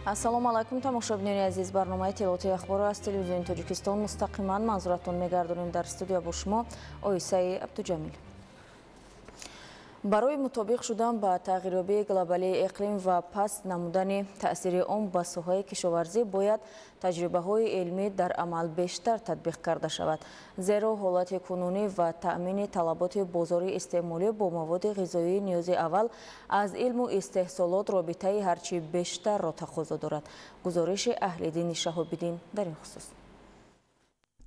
ассалому алайкум тамошобинони азиз, барномаи телоти ахбор аз телевизиони Тоҷикистон мустақиман манзуратон мегардонем. Дар студия бо шумо Оисаи Абдуҷамил. барои мутобиқ шудан ба тағйирёбии глобалии иқлим ва паст намудани таъсири он ба соҳаи кишоварзӣ бояд таҷрибаҳои илмӣ дар амал бештар татбиқ карда шавад, зеро ҳолати кунунӣ ва таъмини талаботи бозори истеъмолӣ бо маводи ғизоии ниёзи аввал аз илму истеҳсолот робитаи ҳарчи бештарро тақозо дорад. гузориши Аҳлиддин Шаҳобиддин дар ин хусус.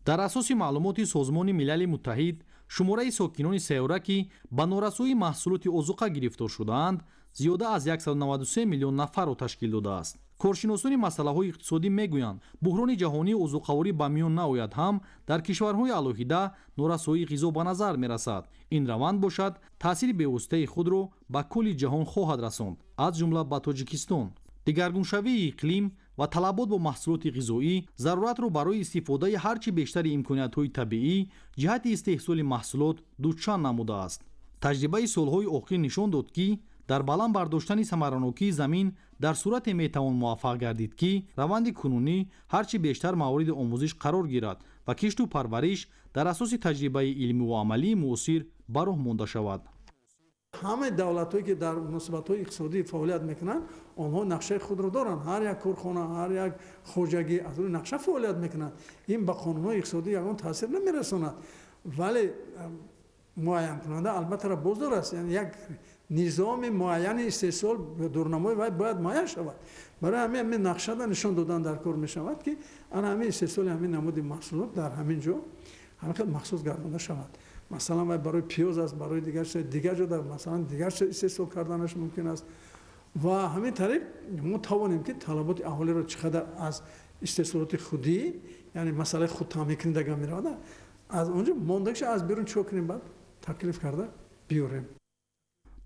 дар асоси маълумоти Созмони Милали Муттаҳид, шумораи сокинони сайёра ки ба норасоии маҳсулоти озуқа гирифтор шудаанд, зиёда аз 193 миллион нафарро ташкил додааст. коршиносони масъалаҳои иқтисодӣ мегӯянд, буҳрони ҷаҳонии озуқаворӣ ба миён наояд ҳам дар кишварҳои алоҳида норасоии ғизо ба назар мерасад. ин раванд бошад, таъсири бевоситаи худро ба кулли ҷаҳон хоҳад расонд, аз ҷумла ба Тоҷикистон. дигаргуншавии иқлим ва талабот бо маҳсулоти ғизоӣ заруратро барои истифодаи ҳарчи бештари имкониятҳои табиӣ ҷиҳати истеҳсоли маҳсулот дучанд намудааст. таҷрибаи солҳои охир нишон дод ки дар баланд бардоштани самаранокии замин дар сурате метавон муваффақ гардид ки раванди кунунӣ ҳарчи бештар мавриди омӯзиш қарор гирад ва кишту парвариш дар асоси таҷрибаи илмиву амалии муосир ба роҳ монда шавад. ҳамаи давлатҳое ки дар муносибатҳои иқтисодӣ фаъолият мекунанд, онҳо нақшаи худро доранд. ҳар як корхона, ҳар як хоҷагӣ аз рӯи нақша фаъолият мекунанд. ин ба қонунҳои иқтисодӣ ягон таъсир намерасонад, вале муайянкунанда албатта боздор аст. яъне як низоми муайяни истеҳсол дурнамои вай бояд муайян шавад. барои ҳамин нақшада нишон додан дар кор мешавад ки ана ҳамин истеҳсоли ҳамин намуди маҳсулот дар ҳамин ҷо ҳарақат махсус гардонда шавад. масалан вай барои пиёз аст, барои дигар ҷода масалан дигар истеҳсол карданаш мумкин аст. ва ҳамин тариқ мо тавонем ки талаботи аҳолиро чӣ қадар аз истеҳсолоти худӣ, яъне масъалаи худ таъмин кунидага меравад, аз онҷо мондагиша аз берун чико кунем, баъд таклиф карда биёрем.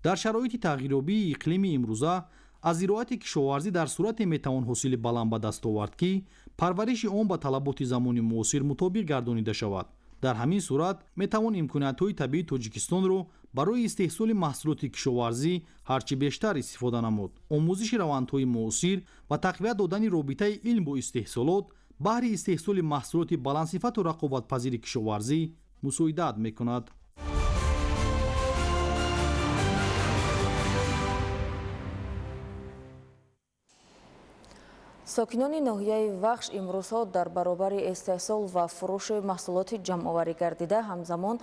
дар шароити тағйирёбии иқлими имрӯза аз зироати кишоварзӣ дар сурате метавон ҳосили баланд ба даст овард ки парвариши он ба талаботи замони муосир мутобиқ гардонида шавад. дар ҳамин сурат метавон имкониятҳои табиии Тоҷикистонро барои истеҳсоли маҳсулоти кишоварзӣ ҳарчи бештар истифода намуд. омӯзиши равандҳои муосир ва тақвият додани робитаи илм бо истеҳсолот баҳри истеҳсоли маҳсулоти баландсифату рақобатпазири кишоварзӣ мусоидат мекунад. сокинони ноҳияи Вахш имрӯзҳо дар баробари истеҳсол ва фурӯши маҳсулоти ҷамъоварӣ гардида ҳамзамон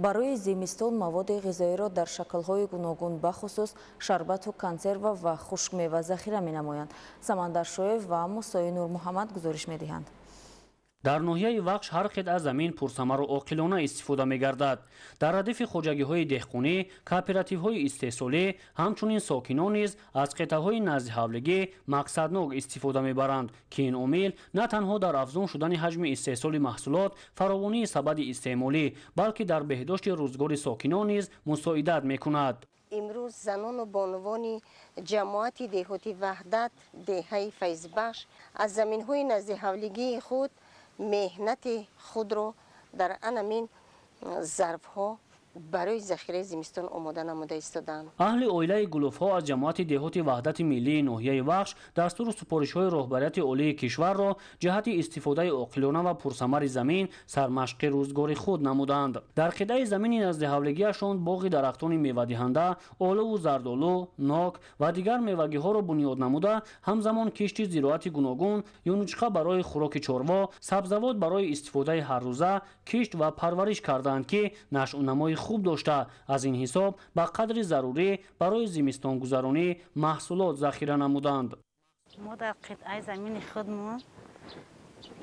барои зимистон маводи ғизоиро дар шаклҳои гуногун бахусус шарбату консерва ва хушкмева захира менамоянд. Самандар Шоев ва Мусои Нурмуҳаммад гузориш медиҳанд. дар ноҳияи Вахш ҳар қитъа замин пурсамару оқилона истифода мегардад. дар радифи хоҷагиҳои деҳқонӣ, кооперативҳои истеҳсолӣ, ҳамчунин сокинон низ аз қитъаҳои назди ҳавлигӣ мақсаднок истифода мебаранд ки ин омил на танҳо дар афзун шудани ҳаҷми истеҳсоли маҳсулот фаровонии сабади истеъмолӣ, балки дар беҳдошти рӯзгори сокинон низ мусоидат мекунад. имрӯз занону бонувони ҷамоати деҳоти ваҳдат деҳаи файзбахш аз заминҳои наздиҳавлигии худ меҳнати худро дар анамин зарфҳо барои захираи зимистон омода намуда истоданд. аҳли оилаи Гулуфҳо аз ҷамоати деҳоти ваҳдати миллии ноҳияи Вахш дастуру супоришҳои роҳбарияти олии кишварро ҷиҳати истифодаи оқилона ва пурсамари замин сармашқи рӯзгори худ намуданд. дар қитъаи замини наздиҳавлигиашон боғи дарахтони мевадиҳанда, олуву зардолу, нок ва дигар мевагиҳоро бунёд намуда, ҳамзамон кишти зироати гуногун, юнучқа барои хӯроки чорво, сабзавот барои истифодаи ҳаррӯза, кишт ва парвариш карданд ки нашъунамои хуб дошта, аз ин ҳисоб ба қадри зарурӣ барои зимистонгузаронӣ маҳсулот захира намуданд. мо дар қитъаи замини худмон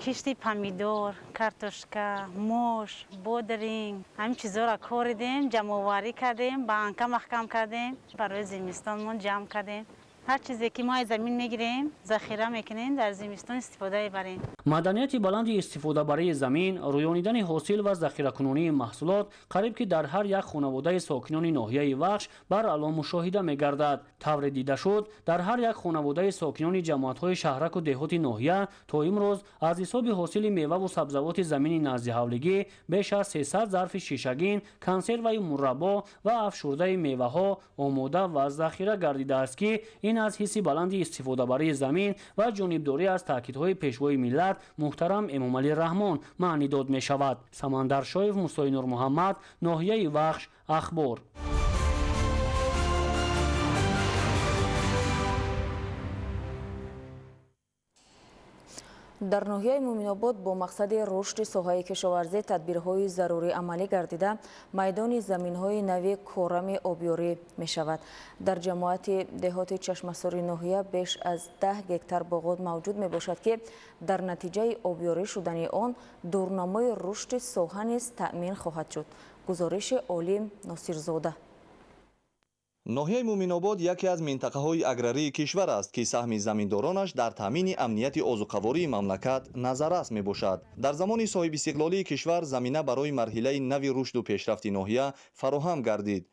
кишти помидор, картошка, мош, бодринг ҳамин чизоро коридем, ҷамъоварӣ кардем, банка маҳкам кардем, барои зимистонмон ҷамъ кардем. ҳар чизе ки мо аз замин мегирем, захира мекунем, дар зимистон истифода мебарем. маданияти баланди истифодабарии замин, рӯёнидани ҳосил ва захиракунонии маҳсулот қариб ки дар ҳар як хонаводаи сокинони ноҳияи Вахш бар алом мушоҳида мегардад. тавре дида шуд, дар ҳар як хонаводаи сокинони ҷамоатҳои шаҳраку деҳоти ноҳия то имрӯз аз ҳисоби ҳосили меваву сабзавоти замини назdiҳавлигӣ беш аз 300 зарфи шишагин, консерваи мураббо ва афшурдаи меваҳо омода ва захира гардидааст ки ин ин аз ҳисси баланди истифодабарии замин ва ҷонибдорӣ аз таъкидҳои пешвои миллат муҳтарам Эмомалӣ Раҳмон маънӣ дод мешавад. Самандаршоев, Мусои Нурмуҳаммад, ноҳияи Вахш, Ахбор. дар ноҳияи Муминобод бо мақсади рушди соҳаи кишоварзӣ тадбирҳои зарурӣ амалӣ гардида майдони заминҳои нави корами обёрӣ мешавад. Дар ҷамоати деҳоти Чашмасори ноҳия беш аз 10 гектар боғот мавҷуд мебошад ки дар натиҷаи обёрӣ шудани он дурнамои рушди соҳа низ таъмин хоҳад шуд. гузориши Олим Носирзода. ноҳияи Муминобод яке аз минтақаҳои аграрии кишвар аст ки саҳми заминдоронаш дар таъмини амнияти озуқавории мамлакат назаррас мебошад. дар замони соҳибистиқлолии кишвар замина барои марҳилаи нави рушду пешрафти ноҳия фароҳам гардид.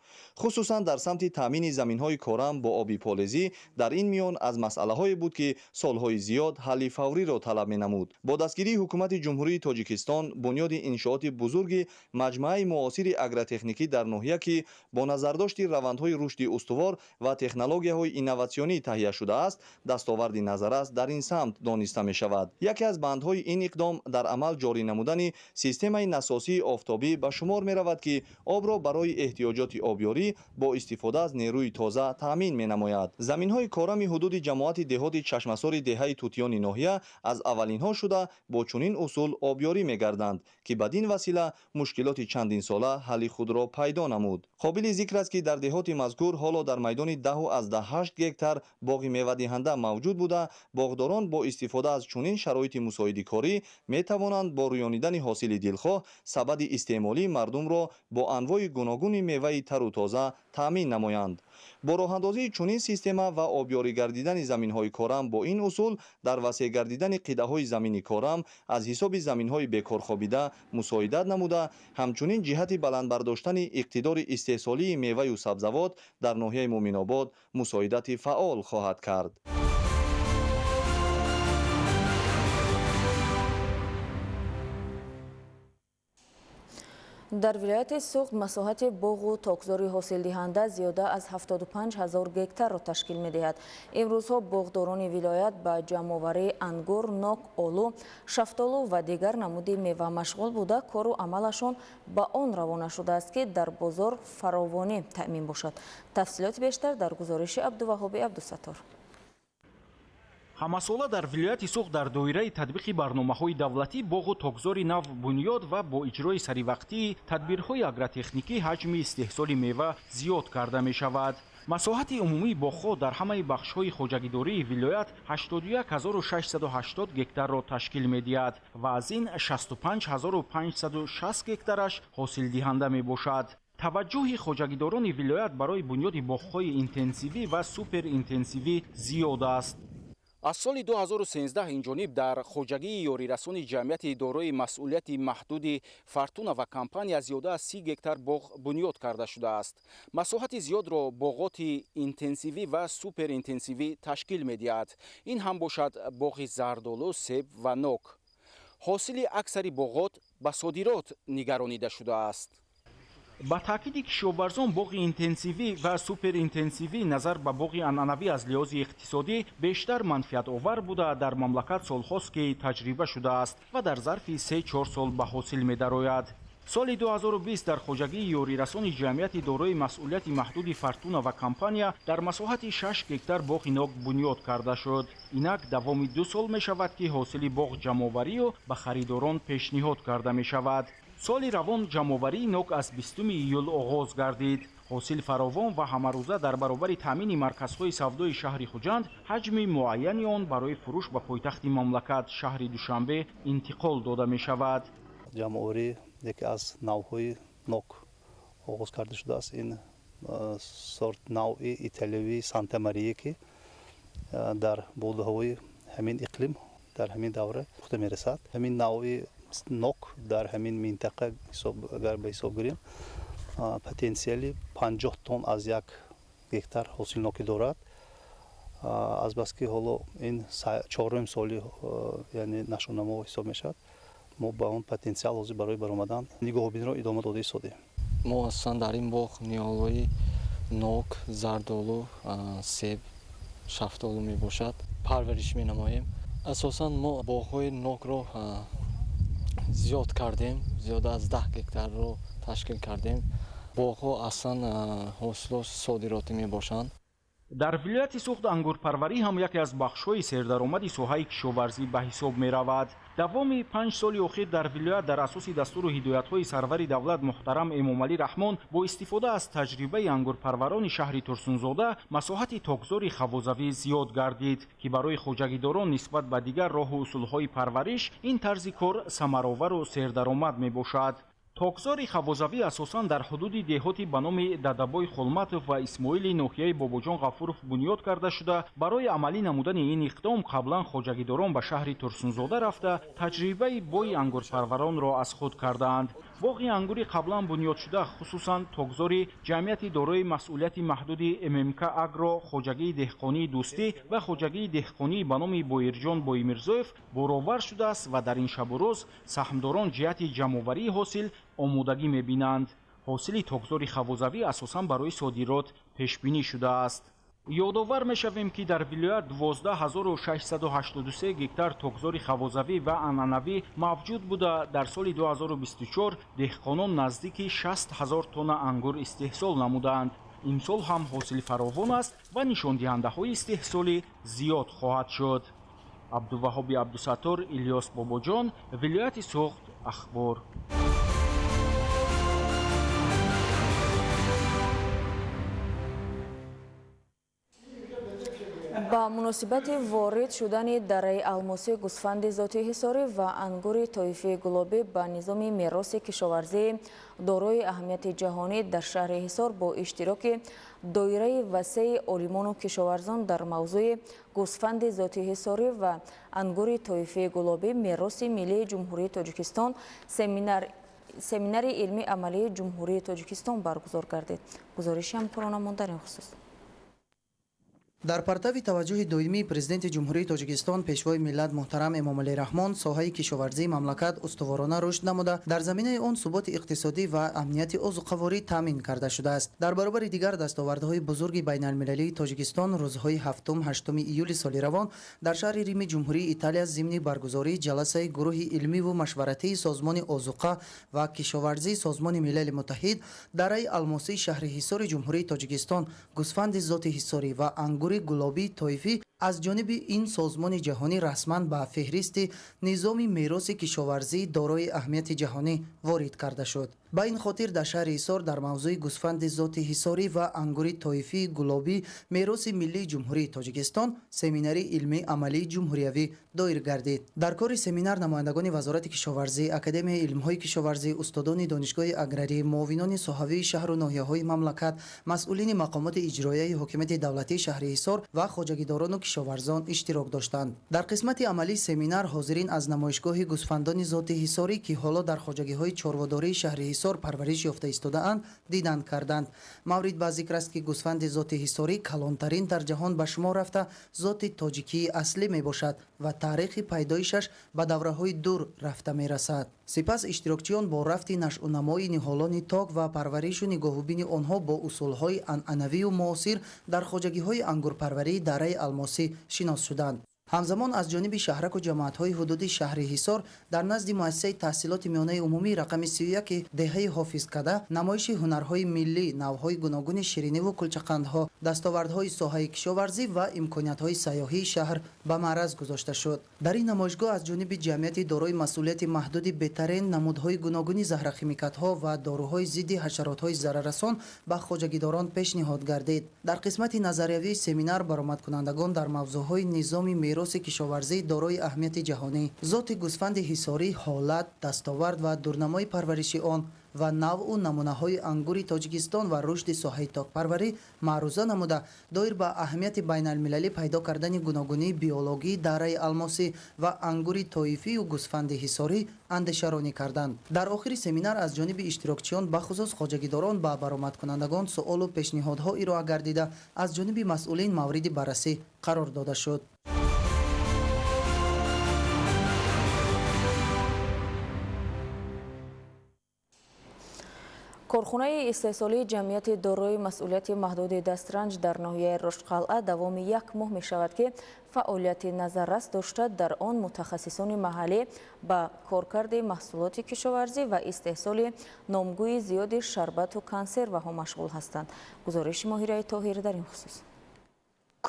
хусусан дар самти таъмини заминҳои корам бо оби полезӣ дар ин миён аз масъалаҳое буд ки солҳои зиёд ҳалли фавриро талаб менамуд. бо дастгирии ҳукумати ҷумҳурии Тоҷикистон бунёди иншооти бузурги маҷмӯаи муосири агротехникӣ дар ноҳия ки бо назардошти равандҳои рушди устувор ва технологияҳои инноватсионӣ таҳия шудааст, дастоварди назаррас дар ин самт дониста мешавад. яке аз бандҳои ин иқдом дар амал ҷорӣ намудани системаи насосии офтобӣ ба шумор меравад ки обро барои эҳтиёҷоти обёрӣ бо истифода аз нерӯи тоза таъмин менамояд. заминҳои корами ҳудуди ҷамоати деҳоти Чашмасори деҳаи Тутиёни ноҳия аз аввалинҳо шуда бо чунин усул обёрӣ мегарданд ки бадин васила мушкилоти чандинсола ҳалли худро пайдо намуд. қобили зикр аст ки дар деҳоти мазкур ҳоло дар майдони 10 гектар боғи мевадиҳанда мавҷуд буда боғдорон бо истифода аз чунин шароити мусоидикорӣ метавонанд бо рӯёнидани ҳосили дилхоҳ сабади истеъмолии мардумро бо анвои гуногуни меваи тару тоза таъмин намоянд. бо роҳандозии чунин система ва обёрӣ гардидани заминҳои корам бо ин усул дар васеъ гардидани қидаҳои замини корам аз ҳисоби заминҳои бекорхобида мусоидат намуда ҳамчунин ҷиҳати баландбардоштани иқтидори истеҳсолии меваю сабзавот дар ноҳияи Муминобод мусоидати фаъол хоҳад кард. дар вилояти Суғд масоҳати боғу токзори ҳосилдиҳанда зиёда аз 75 000 гектарро ташкил медиҳад. имрӯзҳо боғдорони вилоят ба ҷамъоварии ангур, нок, олу, шафтолу ва дигар намуди мева машғул буда кору амалашон ба он равона шудааст ки дар бозор фаровонӣ таъмин бошад. тафсилоти бештар дар гузориши Абдуваҳоби Абдусаттор. ҳамасола дар вилояти Суғд дар доираи татбиқи барномаҳои давлатӣ боғу токзори нав бунёд ва бо иҷрои саривақтии тадбирҳои агротехникӣ ҳаҷми истеҳсоли мева зиёд карда мешавад. масоҳати умумии боғҳо дар ҳамаи бахшҳои хоҷагидории вилоят 81 680 гектарро ташкил медиҳад ва аз ин 65 560 гектараш ҳосилдиҳанда мебошад. таваҷҷӯҳи хоҷагидорони вилоят барои бунёди боғҳои интенсивӣ ва суперинтенсивӣ зиёд аст. аз соли 2013 инҷониб дар хоҷагии ёрирасони ҷамъияти дорои масъулияти маҳдуди Фортуна ва компания зиёда аз 30 гектар боғ бунёд карда шудааст. масоҳати зиёдро боғоти интенсивӣ ва суперинтенсивӣ ташкил медиҳад. ин ҳам бошад боғи зардолу, себ ва нок. ҳосили аксари боғот ба содирот нигаронида шудааст. ба таъкиди кишоварзон боғи интенсивӣ ва суперинтенсивӣ назар ба боғи анъанавӣ аз лиҳози иқтисодӣ бештар манфиатовар буда дар мамлакат солҳост ки таҷриба шудааст ва дар зарфи 3-4 сол ба ҳосил медарояд. соли 2020 дар хоҷагии ёрирасони ҷамъияти дорои масъулияти маҳдуди Фортуна ва компания дар масоҳати 6 гектар боғи нок бунёд карда шуд. инак давоми 2 сол мешавад ки ҳосили боғ ҷамъоварию ба харидорон пешниҳод карда мешавад. соли равон ҷамъоварии нок аз 20 июл оғоз гардид. ҳосил фаровон ва ҳамарӯза дар баробари таъмини марказҳои савдои шаҳри Хуҷанд ҳаҷми муайяни он барои фурӯш ба пойтахти мамлакат шаҳри Душанбе интиқол дода мешавад. ҷамъоварӣ яке аз навъҳои нок оғоз карда шудааст. ин сорт навъи италиёвии Санта Мария ки дар бодиҳои ҳамин иқлим дар ҳамин давра пухта мерасад. ҳамин навъи нок дар ҳамин минтақа агар ба ҳисоб гирем потенсиали 50 тонн аз як гектар ҳосилноки дорад. азбаски ҳоло ин 4-ум соли яъне нашонамо ҳисоб мешавад. мо ба он потенсиал ҳозир барои баромадан нигоҳубинро идома дода истодем. мо асосан дар ин боғ ниҳолҳои нок, зардолу, себ шафтолу мебошад, парвариш менамоем. Асосан мо боғҳои нокро зиёд кардем, зиёда аз 10 гектарро ташкил кардем. боғҳо аслан ҳосилот содироти мебошанд. дар вилояти суғд ангурпарварӣ ҳам яке аз бахшҳои сердаромади соҳаи кишоварзӣ ба ҳисоб меравад. давоми 5 соли охир дар вилоят дар асоси дастуру ҳидоятҳои сарвари давлат муҳтарам Эмомалӣ Раҳмон бо истифода аз таҷрибаи ангурпарварони шаҳри Турсунзода масоҳати токзори хавозавӣ зиёд гардид, ки барои хоҷагидорон нисбат ба дигар роҳу усулҳои парвариш ин тарзи кор самаровару сердаромад мебошад. токзори хавозавӣ асосан дар ҳудуди деҳоти ба номи Дадабой Холматов ва Исмоили ноҳияи Бобоҷон Ғафуров бунёд карда шуда, барои амалӣ намудани ин иқдом қаблан хоҷагидорон ба шаҳри Турсунзода рафта таҷрибаи бои ангурпарваронро аз худ кардаанд. боғи ангури қаблан бунёдшуда хусусан токзори ҷамъияти дорои масъулияти маҳдуди ММК Агро, хоҷагии деҳқонии Дӯстӣ ва хоҷагии деҳқонии ба номи Боирҷон Боимирзоев боровар шудааст ва дар ин шабу рӯз саҳмдорон ҷиҳати ҷамъоварии ҳосил омодагӣ мебинанд. ҳосили токзори хавозавӣ асосан барои содирот пешбинӣ шудааст. ёдовар мешавем, ки дар вилоят 12683 гектар токзори хавозавӣ ва анъанавӣ мавҷуд буда, дар соли 2024 деҳқонон наздики 60 000 тонна ангур истеҳсол намуданд. имсол ҳам ҳосили фаровон аст ва нишондиҳандаҳои истеҳсолӣ зиёд хоҳад шуд. абдуваҳоби абдусаттор, Илёс Бобоҷон, вилояти Суғд, ахбор. ба муносибати ворид шудани дараи алмосӣ гӯсфанди зоти ҳисорӣ ва ангури тоифии гулобӣ ба низоми мероси кишоварзӣ дорои аҳамияти ҷаҳонӣ дар шаҳри Ҳисор бо иштироки доираи васеи олимону кишоварзон дар мавзӯи гӯсфанди зоти ҳисорӣ ва ангури тоифии гулобӣ мероси миллии ҷумҳурии Тоҷикистон семинари илми амалии ҷумҳурии Тоҷикистон баргузор гардид. гузориши ҳамкорона мондани хусус. дар партави таваҷҷӯҳи доимии президенти ҷумҳурии Тоҷикистон пешвои миллат муҳтарам Эмомалӣ Раҳмон соҳаи кишоварзии мамлакат устуворона рушд намуда, дар заминаи он суботи иқтисодӣ ва амнияти озуқаворӣ таъмин карда шудааст. дар баробари дигар дастовардҳои бузурги байналмилалии Тоҷикистон рӯзҳои 7-8 июли соли равон дар шаҳри Римми ҷумҳурии Италия зимни баргузории ҷаласаи гурӯҳи илмиву машваратии созмони озуқа ва кишоварзии созмони милали муттаҳид дараи алмосии шаҳри Ҳисори ҷумҳурии Тоҷикистон гӯсфанди зоти ҳисорӣ ва ангури гулобии тоифӣ аз ҷониби ин созмони ҷаҳонӣ расман ба феҳристи низоми мероси кишоварзии дорои аҳамияти ҷаҳонӣ ворид карда шуд. ба ин хотир дар шаҳри Ҳисор дар мавзӯи гӯсфанди зоти ҳисорӣ ва ангури тоифии гулобӣ мероси миллии ҷумҳурии Тоҷикистон семинари илмӣ амалии ҷумҳуриявӣ доир гардид. дар кори семинар намояндагони вазорати кишоварзӣ, академияи илмҳои кишоварзӣ, устодони донишгоҳи аграрӣ, муовинони соҳавии шаҳру ноҳияҳои мамлакат, масъулини мақомоти иҷроияи ҳокимияти давлатии шаҳри Ҳисор ва хоҷагидорону кишоварзон иштирок доштанд. дар қисмати амалии семинар ҳозирин аз намоишгоҳи гӯсфандони зоти ҳисорӣ, ки ҳоло дар хоҷагиҳои чорводории шаҳри Ҳисор парвариш ёфта истодаанд, дидан карданд. маврид ба зикр аст, ки гӯсфанди зоти ҳисорӣ калонтарин дар ҷаҳон ба шумор рафта зоти тоҷикии аслӣ мебошад ва таърихи пайдоишаш ба давраҳои дур рафта мерасад. сипас иштирокчиён бо рафти нашъу намои ниҳолони ток ва парваришу нигоҳубини онҳо бо усулҳои анъанавию муосир дар хоҷагиҳои ангурпарварии дараи алмосӣ шинос шуданд. ҳамзамон аз ҷониби шаҳраку ҷамоатҳои ҳудуди шаҳри Ҳисор дар назди муассисаи таҳсилоти миёнаи умумии рақами 31 деҳаи Ҳофизкада намоиши ҳунарҳои миллӣ, навъҳои гуногуни шириниву кулчақандҳо, дастовардҳои соҳаи кишоварзӣ ва имкониятҳои сайёҳии шаҳр ба маъраз гузошта шуд. дар ин намоишгоҳ аз ҷониби ҷамъияти дорои масъулияти маҳдуди бетарин намудҳои гуногуни заҳрахимикатҳо ва доруҳои зидди ҳашаротҳои зараррасон ба хоҷагидорон пешниҳод гардид. дар қисмати назариявии семинар баромадкунандагон дар мавзӯъҳои низоми мероси кишоварзии дорои аҳамияти ҷаҳонӣ, зоти гӯсфанди ҳисорӣ, ҳолат, дастовард ва дурнамои парвариши он ва навъу намунаҳои ангури Тоҷикистон ва рушди соҳаи токпарварӣ маъруза намуда, доир ба аҳамияти байналмилалӣ пайдо кардани гуногунии биологии дараи алмосӣ ва ангури тоифию гӯсфанди ҳисорӣ андешаронӣ карданд. дар охири семинар аз ҷониби иштирокчиён бахусус хоҷагидорон ба баромадкунандагон суолу пешниҳодҳо ироа гардида, аз ҷониби масъулин мавриди баррасӣ қарор дода шуд. корхонаи истеҳсолии ҷамъияти дорои масъулияти маҳдуди дастранҷ дар ноҳияи рушдқалъа давоми 1 моҳ мешавад ки фаъолияти назаррас дошта дар он мутахассисони маҳаллӣ ба коркарди маҳсулоти кишоварзӣ ва истеҳсоли номгӯи зиёди шарбату консерваҳо машғул ҳастанд. гузориши Моҳираи Тоҳир дар ин хусус.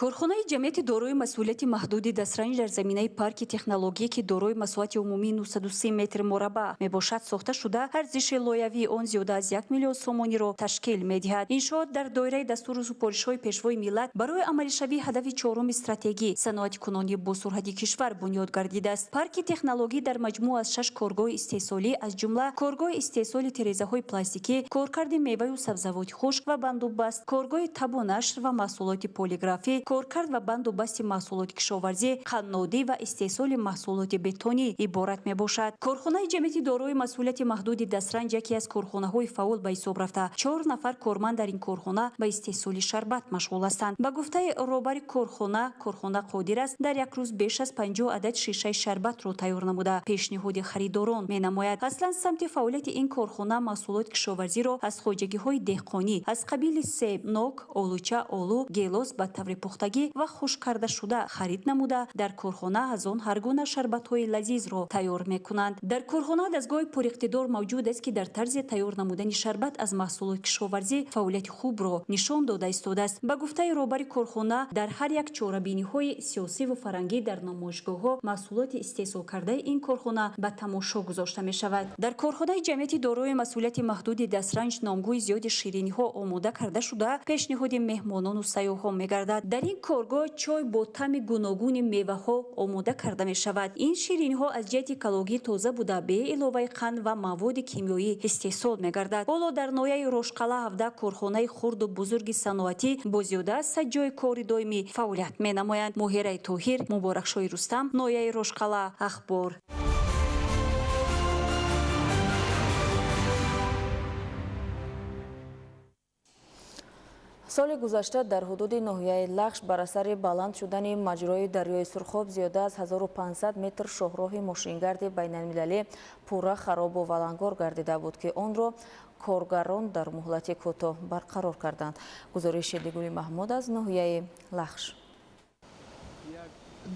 корхонаи ҷамъияти дорои масъулияти маҳдуди дастранҷ дар заминаи парки технологие ки дорои масоҳати умумии 930 метри мураббаъ мебошад сохта шуда арзиши лоиҳавии он зиёда аз 1 миллион сомониро ташкил медиҳад. иншоот дар доираи дастуру супоришҳои пешвои миллат барои амалишавии ҳадафи чорум стратегӣ саноатикунонии босурҳати кишвар бунёд гардидааст. парки технологӣ дар маҷмӯъ аз 6 коргоҳи истеҳсолӣ аз ҷумла коргоҳи истеҳсоли тирезаҳои пластикӣ, коркарди меваю сабзавоти хушк ва бандубаст, коргоҳи табу нашр ва маҳсулоти полиграфӣ, коркард ва банду басти маҳсулоти кишоварзӣ, қаннодӣ ва истеҳсоли маҳсулоти бетонӣ иборат мебошад. корхонаи ҷамъияти дорои масъулияти маҳдуди дастранҷ яке аз корхонаҳои фаъол ба ҳисоб рафта 4 нафар корманд дар ин корхона ба истеҳсоли шарбат машғул ҳастанд. ба гуфтаи роҳбари корхона қодир аст дар як рӯз беш аз 50 адад шишаи шарбатро тайёр намуда пешниҳоди харидорон менамояд. аслан самти фаъолияти ин корхона маҳсулоти кишоварзиро аз хоҷагиҳои деҳқонӣ аз қабили себ, нок, олуча, олу, гелос ба таври пухтагӣ ва хушккардашуда харид намуда дар корхона аз он ҳар гуна шарбатҳои лазизро тайёр мекунанд. дар корхона дастгоҳи пуриқтидор мавҷуд аст ки дар тарзи тайёр намудани шарбат аз маҳсулоти кишоварзӣ фаъолияти хубро нишон дода истодааст. ба гуфтаи роҳбари корхона дар ҳар як чорабиниҳои сиёсиву фарҳангӣ дар намоишгоҳҳо маҳсулоти истеҳсолкардаи ин корхона ба тамошо гузошта мешавад. дар корхонаи ҷамъияти дорои масъулияти маҳдуди дастранҷ номгӯи зиёди шириниҳо омода карда шуда пешниҳоди меҳмонону сайёҳон мегардад. дар ин коргоҳ чой бо таъми гуногуни меваҳо омода карда мешавад. ин шириниҳо аз ҷиҳати калонӣ тоза буда бе иловаи қанд ва маводи кимиёӣ истеҳсол мегардад. ҳоло дар ноҳияи рӯшқалъа 17 корхонаи хурду бузурги саноатӣ бо зиёда аз 100 ҷойи кори доимӣ фаъолият менамоянд. Моҳираи Тоҳир, Муборакшоҳи Рустам, ноҳияи Рӯшқалъа, Ахбор. соли гузашта дар ҳудуди ноҳияи Лахш бар асари баланд шудани маҷрои дарёи Сурхоб зиёда аз 1500 метр шоҳроҳи мошингарди байналмилалӣ пурра харобу валангор гардида буд ки онро коргарон дар муҳлати кӯтоҳ барқарор карданд. гузориши Дигули Маҳмуд аз ноҳияи Лахш.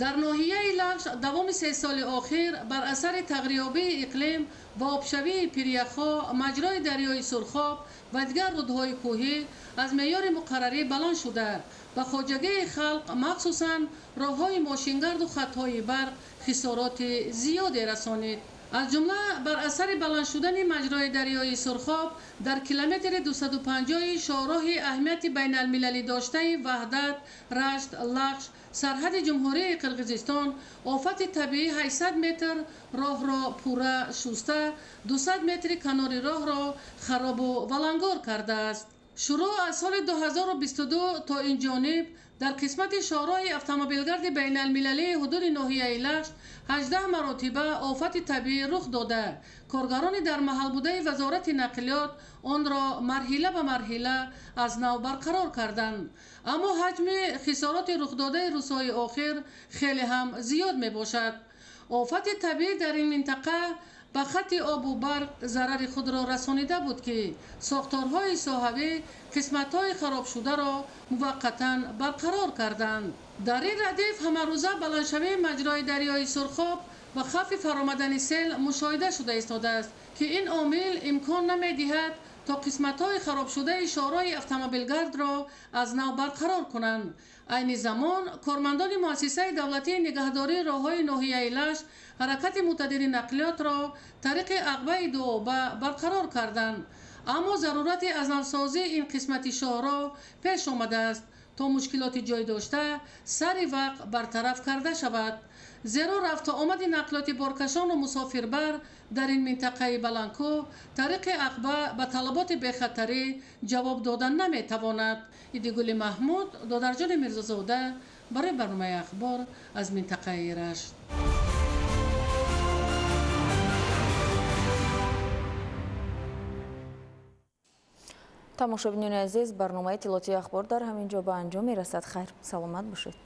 дар ноҳияи Лахш давоми 3 соли охир бар асари тағйирёбии иқлим ва обшавии пиряхҳо маҷрои дарёи Сурхоб ва дигар рудҳои кӯҳӣ аз меъёри муқаррарӣ баланд шуда ба хоҷагии халқ махсусан роҳҳои мошингарду хатҳои барқ хисороти зиёде расонид. аз ҷумла бар асари баланд шудани маҷрои дарёи Сурхоб дар километри 250 шоҳроҳи аҳамияти байналмилалӣ доштаи Ваҳдат, Рашт, Лахш сарҳади ҷумҳурии Қирғизистон офати табиӣ 800 метр роҳро пурра шуста, 200 метри канори роҳро харобу валангор кардааст. шуруъ аз соли 2022 то инҷониб дар қисмати шоҳроҳи автомобилгарди байналмилалии ҳудуди ноҳияи Лахш 18 маротиба офати табиӣ рух дода. коргарони дар маҳалбудаи вазорати нақлиёт онро марҳила ба марҳила аз нав барқарор карданд. аммо ҳаҷми хисороти рухдодаи рӯзҳои охир хеле ҳам зиёд мебошад. офати табиӣ дар ин минтақа ба хатти обу барқ зарари худро расонида буд ки сохторҳои соҳавӣ қисматҳои харобшударо муваққатан барқарор карданд. дар ин радиф ҳамарӯза баландшавии маҷрои дарёи Сурхоб ба хавфи фаромадани сел мушоҳида шуда истодааст ки ин омил имкон намедиҳад то қисматҳои харобшудаи шоҳроҳи автомобилгардро аз нав барқарор кунанд. айни замон кормандони муассисаи давлатии нигаҳдории роҳҳои ноҳияи Лахш ҳаракати мӯътадили нақлиётро тариқи Ағбаи Дуоба барқарор карданд. аммо зарурати аз навсозии ин қисмати шоҳроҳ пеш омадааст то мушкилоти ҷойдошта сари вақт бартараф карда шавад. зеро рафту омади нақлиёти боркашону мусофирбар дар ин минтақаи баландкӯҳ тариқи Ағба ба талаботи бехатарӣ ҷавоб дода наметавонад. Идигули Маҳмуд, Додарҷони Мирзозода барои барномаи Ахбор аз минтақаи Рашт. тамошобинони азиз, барномаи иттилоотии ахбор дар ҳамин ҷо ба анҷом мерасад. хайр, саломат бошед.